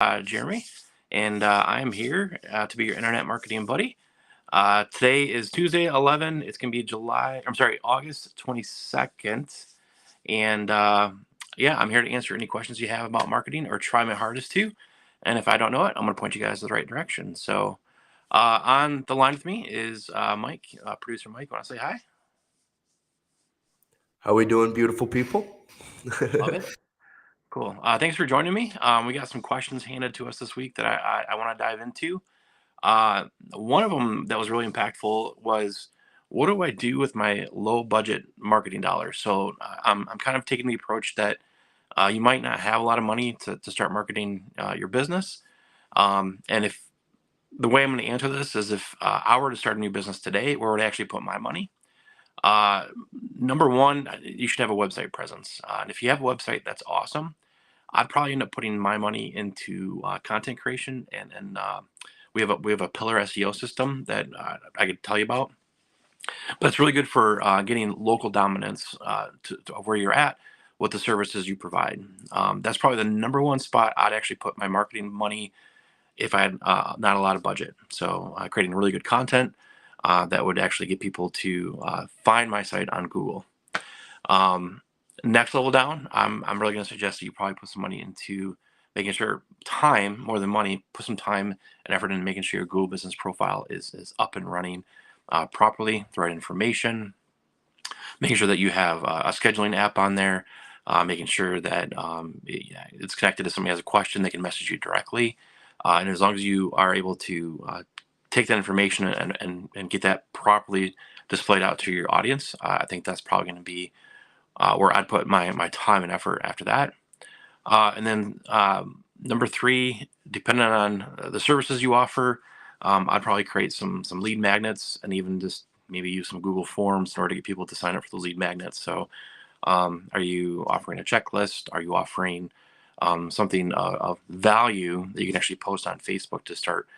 Jeremy, and I am here to be your internet marketing buddy. Today is Tuesday, 11. It's going to be August 22nd. And yeah, I'm here to answer any questions you have about marketing or try my hardest to. And if I don't know it, I'm going to point you guys in the right direction. So on the line with me is Mike, producer Mike. Want to say hi? How we doing, beautiful people? Love it. Cool. Thanks for joining me. We got some questions handed to us this week that I want to dive into. Uh, One of them that was really impactful was, what do I do with my low budget marketing dollars? So I'm kind of taking the approach that you might not have a lot of money to start marketing your business. And if the way I'm going to answer this is if I were to start a new business today, where would I actually put my money? Uh, Number one, you should have a website presence. And if you have a website, that's awesome. I'd probably end up putting my money into content creation, and we have a pillar SEO system that I could tell you about. But it's really good for getting local dominance to where you're at with the services you provide. That's probably the number one spot I'd actually put my marketing money if I had not a lot of budget. So creating really good content that would actually get people to find my site on Google. Um, Next level down, I'm really going to suggest that you probably put some money into making sure time more than money. Put some time and effort into making sure your Google business profile is up and running properly, the right information, making sure that you have a scheduling app on there, making sure that it's connected to somebody who has a question, they can message you directly. And as long as you are able to take that information and get that properly displayed out to your audience, I think that's probably going to be where I'd put my time and effort after that. And then number three, depending on the services you offer, I'd probably create some lead magnets and even just maybe use some Google Forms in order to get people to sign up for those lead magnets. So, are you offering a checklist? Are you offering something of value that you can actually post on Facebook to start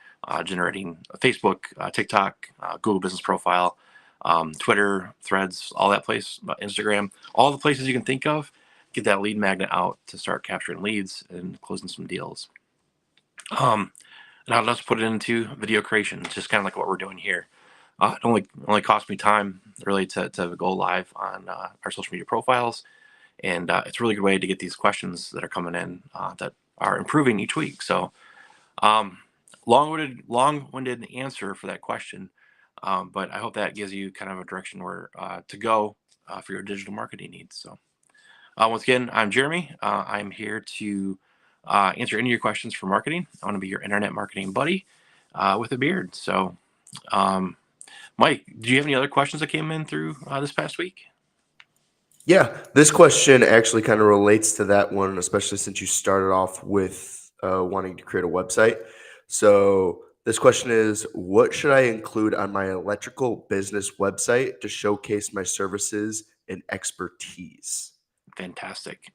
generating a Facebook, TikTok, Google Business Profile, Twitter, Threads, all that place, Instagram, all the places you can think of? Get that lead magnet out to start capturing leads and closing some deals. Now let's put it into video creation. It's just kind of like what we're doing here. It only cost me time really to go live on our social media profiles, and it's a really good way to get these questions that are coming in that are improving each week. So um, long-winded answer for that question, but I hope that gives you kind of a direction where to go for your digital marketing needs. So once again, I'm Jeremy. I'm here to answer any of your questions for marketing. I want to be your internet marketing buddy with a beard. So, Mike, do you have any other questions that came in through this past week? Yeah, this question actually kind of relates to that one, especially since you started off with wanting to create a website. So, this question is, what should I include on my electrical business website to showcase my services and expertise? Fantastic.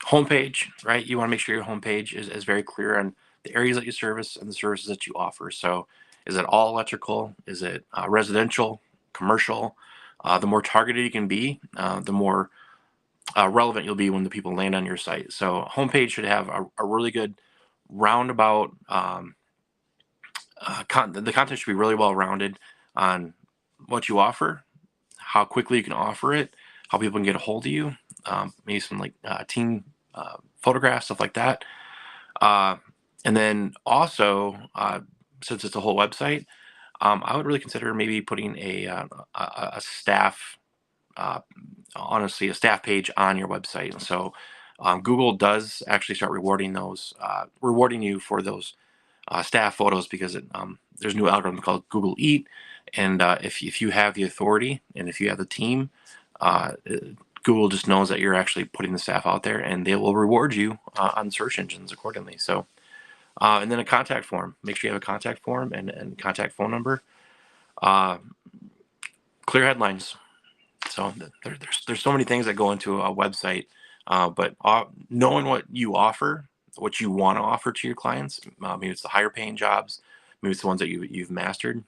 Homepage, right? You want to make sure your homepage is very clear on the areas that you service and the services that you offer. So, is it all electrical? Is it residential, commercial? The more targeted you can be, the more relevant you'll be when the people land on your site. So, homepage should have a really good roundabout. The content should be really well rounded on what you offer, how quickly you can offer it, how people can get a hold of you, maybe some like team photographs, stuff like that. Uh, and then also, since it's a whole website, I would really consider maybe putting a staff, uh, honestly, a staff page on your website. So Google does actually start rewarding you for those staff photos because there's a new algorithm called Google Eat, and if you have the authority and if you have the team, uh, Google just knows that you're actually putting the staff out there, and they will reward you on search engines accordingly. So, and then a contact form. Make sure you have a contact form and contact phone number. Uh, Clear headlines. So there's so many things that go into a website, but knowing what you offer, what you want to offer to your clients, maybe it's the higher paying jobs, maybe it's the ones that you've mastered.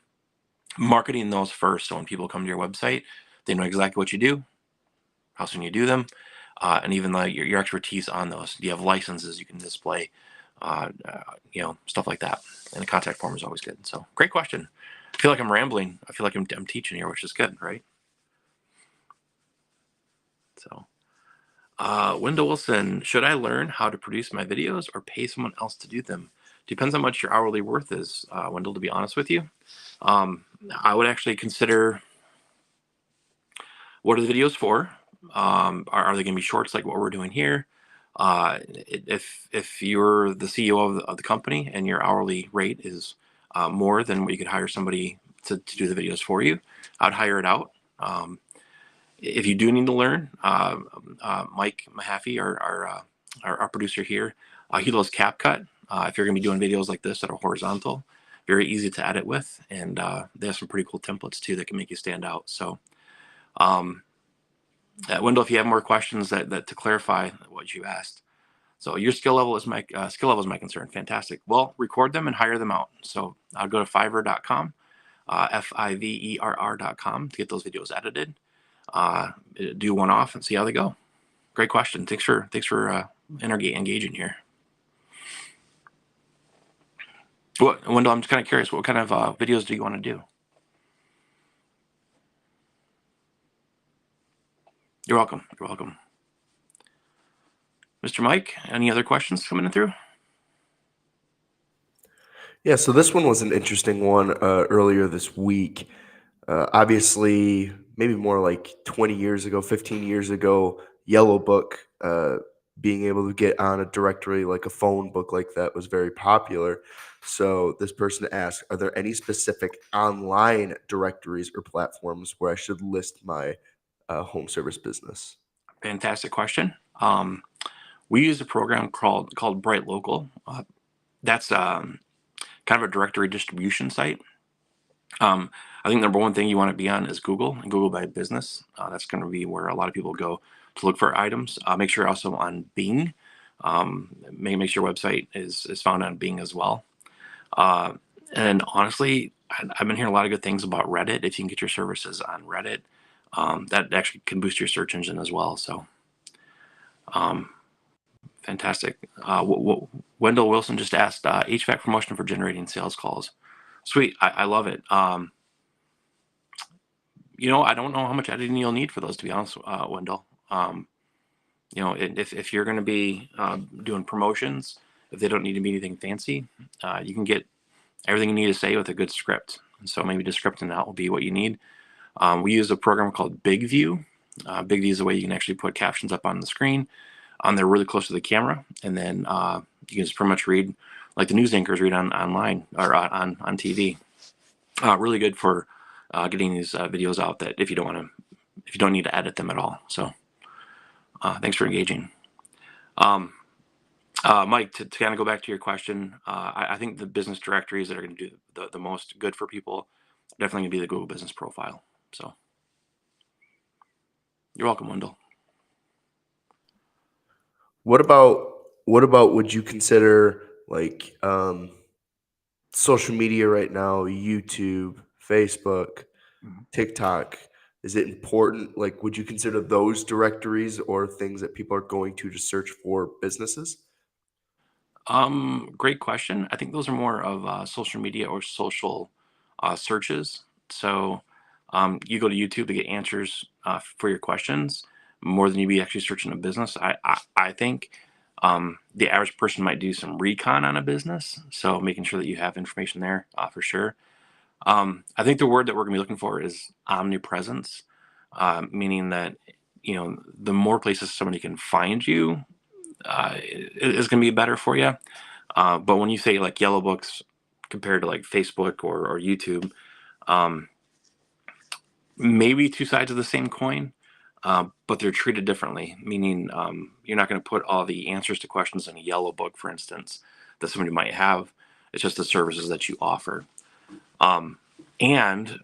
Marketing those first, so when people come to your website, they know exactly what you do, how soon you do them, and even like your expertise on those. Do you have licenses you can display? Stuff like that. And the contact form is always good. So great question. I feel like I'm rambling. I feel like I'm teaching here, which is good, right? So, Wendell Wilson, should I learn how to produce my videos or pay someone else to do them? Depends how much your hourly worth is, Wendell, to be honest with you. I would actually consider, what are the videos for? Are they going to be shorts like what we're doing here? If you're the CEO of the company and your hourly rate is more than what you could hire somebody to do the videos for you, I'd hire it out. If you do need to learn, Mike Mahaffey, our producer here, he loves CapCut. If you're going to be doing videos like this that are horizontal, very easy to edit with, and they have some pretty cool templates too that can make you stand out. So, Wendell, if you have more questions that to clarify what you asked. So your skill level is my concern. Fantastic. Well, record them and hire them out. So I'll go to Fiverr.com, Fiverr.com to get those videos edited. Do one off and see how they go. Great question. Thanks for engaging here. Wendell, I'm just kind of curious. What kind of videos do you want to do? You're welcome. You're welcome. Mr. Mike, any other questions coming in through? Yeah, so this one was an interesting one earlier this week. Obviously, maybe more like 20 years ago, 15 years ago, Yellow Book, being able to get on a directory like a phone book like that was very popular. So this person asked, are there any specific online directories or platforms where I should list my home service business? Fantastic question. We use a program called Bright Local. That's kind of a directory distribution site. I think number one thing you want to be on is Google and Google by Business. That's going to be where a lot of people go to look for items. Make sure you're also on Bing. Make sure your website is found on Bing as well. And honestly, I've been hearing a lot of good things about Reddit. If you can get your services on Reddit, that actually can boost your search engine as well. So, fantastic. Wendell Wilson just asked HVAC promotion for generating sales calls. Sweet, I love it. I don't know how much editing you'll need for those, to be honest, Wendell. If you're going to be doing promotions, if they don't need to be anything fancy, you can get everything you need to say with a good script. And so maybe just scripting out will be what you need. We use a program called Big View. Big View is a way you can actually put captions up on the screen. They're really close to the camera, and then you can just pretty much read like the news anchors read online or on TV. Really good for getting these videos out that if you don't need to edit them at all. So thanks for engaging. Mike, to kind of go back to your question, I think the business directories that are going to do the most good for people definitely going to be the Google Business Profile. So you're welcome, Wendell. What about would you consider like social media right now, YouTube, Facebook, TikTok? Is it important? Like, would you consider those directories or things that people are going to search for businesses? Great question. I think those are more of social media or social searches. So you go to YouTube to get answers for your questions more than you be actually searching a business. I think the average person might do some recon on a business, so making sure that you have information there for sure. I think the word that we're going to be looking for is omnipresence, meaning that the more places somebody can find you is going to be better for you. But when you say like yellow books compared to like Facebook or YouTube, um, maybe two sides of the same coin, but they're treated differently. Meaning, you're not going to put all the answers to questions in a yellow book, for instance, that somebody might have. It's just the services that you offer. And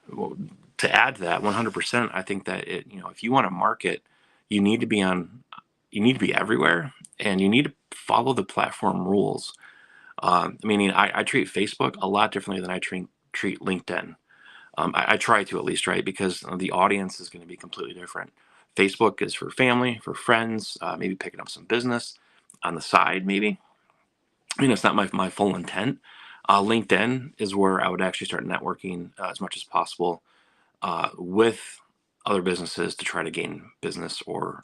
to add to that, 100%, I think that if you want to market, you need to be everywhere, and you need to follow the platform rules. Meaning, I treat Facebook a lot differently than I treat LinkedIn. I try to, at least, right? Because the audience is going to be completely different. Facebook is for family, for friends, maybe picking up some business on the side, maybe. It's not my full intent. LinkedIn is where I would actually start networking as much as possible with other businesses to try to gain business or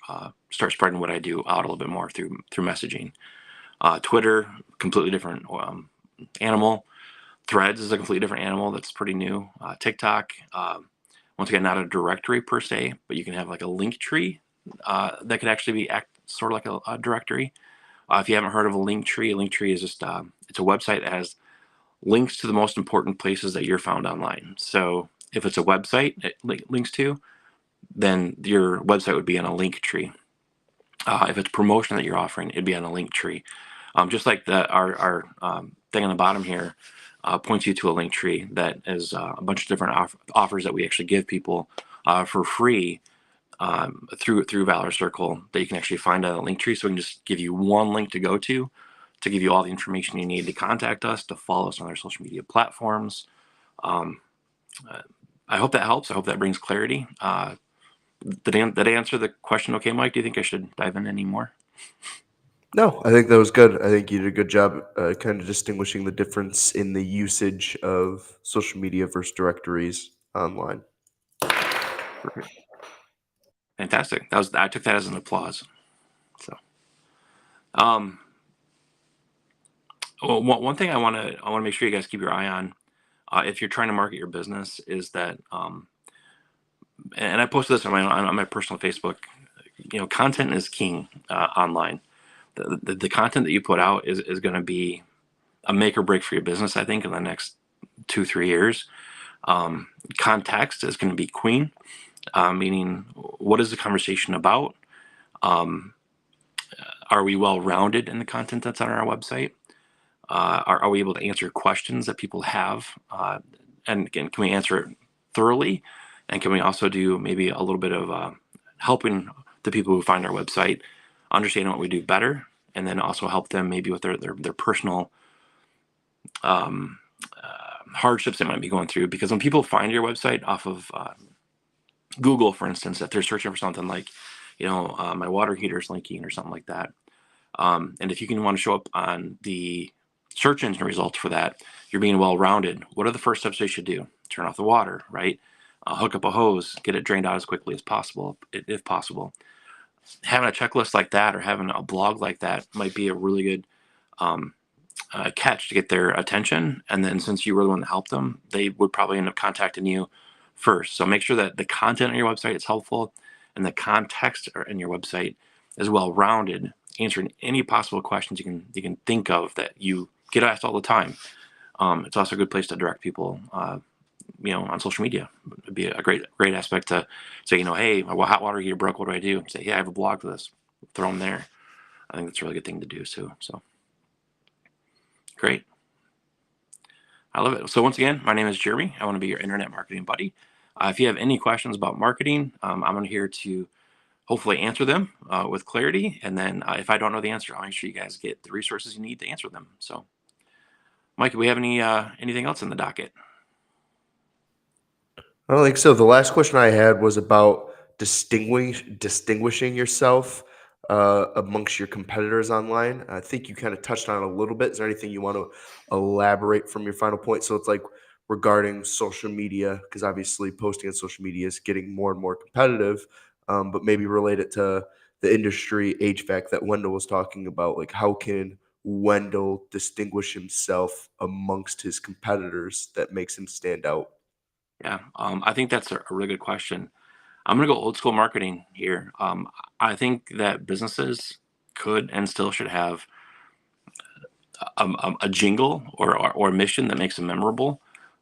start spreading what I do out a little bit more through messaging. Twitter, completely different animal. Threads is a completely different animal that's pretty new. TikTok, once again, not a directory per se, but you can have like a link tree that could actually be sort of like a directory. If you haven't heard of a link tree is just it's a website that has links to the most important places that you're found online. So if it's a website it links to, then your website would be on a link tree. If it's promotion that you're offering, it'd be on a link tree. Just like our thing on the bottom here points you to a link tree that is a bunch of different offers that we actually give people for free through Valor Circle that you can actually find on a link tree. So we can just give you one link to go to give you all the information you need to contact us, to follow us on our social media platforms. Um, I hope that helps. I hope that brings clarity. Did I answer the question okay, Mike? Do you think I should dive in any more? No, I think that was good. I think you did a good job kind of distinguishing the difference in the usage of social media versus directories online. Perfect. Fantastic. I took that as an applause. So, um, well, one thing I want to make sure you guys keep your eye on if you're trying to market your business is that, and I posted this on my personal Facebook. Content is king online. The content that you put out is going to be a make or break for your business. I think in the next 2-3 years, context is going to be queen. Meaning, what is the conversation about? Um, are we well rounded in the content that's on our website? Are we able to answer questions that people have? And again, can we answer it thoroughly? And can we also do maybe a little bit of helping the people who find our website understanding what we do better, and then also help them maybe with their personal hardships they might be going through? Because when people find your website off of Google, for instance, if they're searching for something like, my water heater is leaking or something like that, and if you can want to show up on the search engine results for that, you're being well rounded. What are the first steps they should do? Turn off the water, right? Hook up a hose, get it drained out as quickly as possible, if possible. Having a checklist like that or having a blog like that might be a really good um, catch to get their attention. And then since you were the one that helped them, they would probably end up contacting you first. So make sure that the content on your website is helpful and the context in your website is well rounded, answering any possible questions you can think of that you get asked all the time. It's also a good place to direct people, on social media. It'd be a great aspect to say, hey, my hot water heater broke. What do I do? Say, hey, I have a blog for this. Throw them there. I think that's a really good thing to do too. So great. I love it. So once again, my name is Jeremy. I want to be your internet marketing buddy. If you have any questions about marketing, I'm here to hopefully answer them with clarity. And then if I don't know the answer, I'll make sure you guys get the resources you need to answer them. So, Mike, do we have anything else in the docket? I don't think so. The last question I had was about distinguishing yourself amongst your competitors online. I think you kind of touched on it a little bit. Is there anything you want to elaborate from your final point? So it's like regarding social media, because obviously posting on social media is getting more and more competitive, but maybe related to the industry HVAC that Wendell was talking about. Like, how can Wendell distinguish himself amongst his competitors that makes him stand out? Yeah, I think that's a really good question. I'm going to go old school marketing here. I think that businesses could and still should have a jingle or a mission that makes them memorable.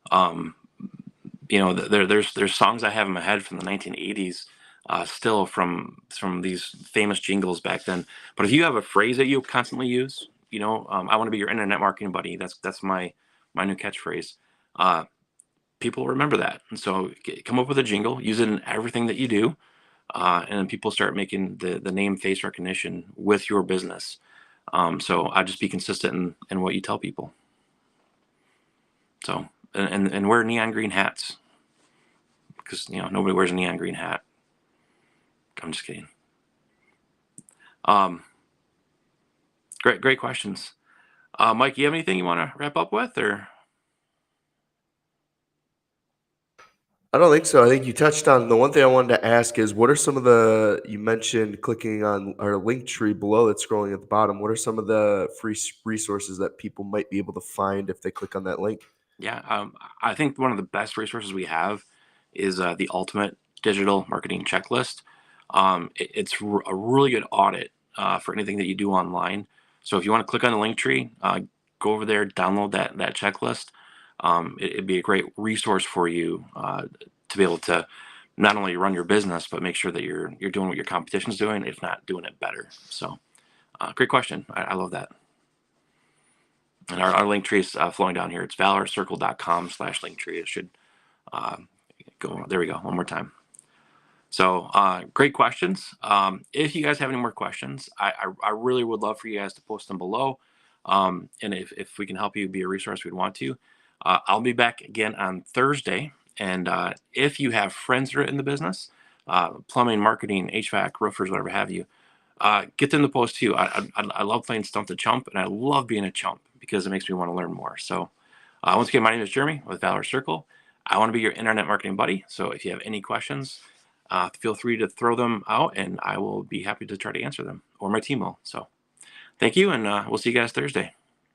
Um, there's songs I have in my head from the 1980s, still from these famous jingles back then. But if you have a phrase that you constantly use, I want to be your internet marketing buddy. That's my new catchphrase. Uh, People remember that, and so come up with a jingle, use it in everything that you do, and then people start making the name face recognition with your business. So I just be consistent in what you tell people. So and wear neon green hats because nobody wears a neon green hat. I'm just kidding. Um, great questions. Mike, you have anything you want to wrap up with, or? I don't think so. I think you touched on the one thing I wanted to ask is what are some of the you mentioned clicking on our link tree below that's scrolling at the bottom. What are some of the free resources that people might be able to find if they click on that link? Yeah, I think one of the best resources we have is the Ultimate Digital Marketing Checklist. It's a really good audit for anything that you do online. So if you want to click on the link tree, go over there, download that checklist. It'd be a great resource for you to be able to not only run your business but make sure that you're doing what your competition's doing, if not doing it better. So, great question. I love that. And our link tree is flowing down here. It's valorcircle.com/linktree. It should uh, go. There we go. One more time. So great questions. If you guys have any more questions, I really would love for you guys to post them below. And if we can help you be a resource, we'd want to. I'll be back again on Thursday. And if you have friends that are in the business, plumbing, marketing, HVAC, roofers, whatever have you, get them to post too. I love playing Stump the Chump, and I love being a chump because it makes me want to learn more. So once again, my name is Jeremy with Valorous Circle. I want to be your internet marketing buddy. So if you have any questions, feel free to throw them out, and I will be happy to try to answer them, or my team will. So thank you, and we'll see you guys Thursday.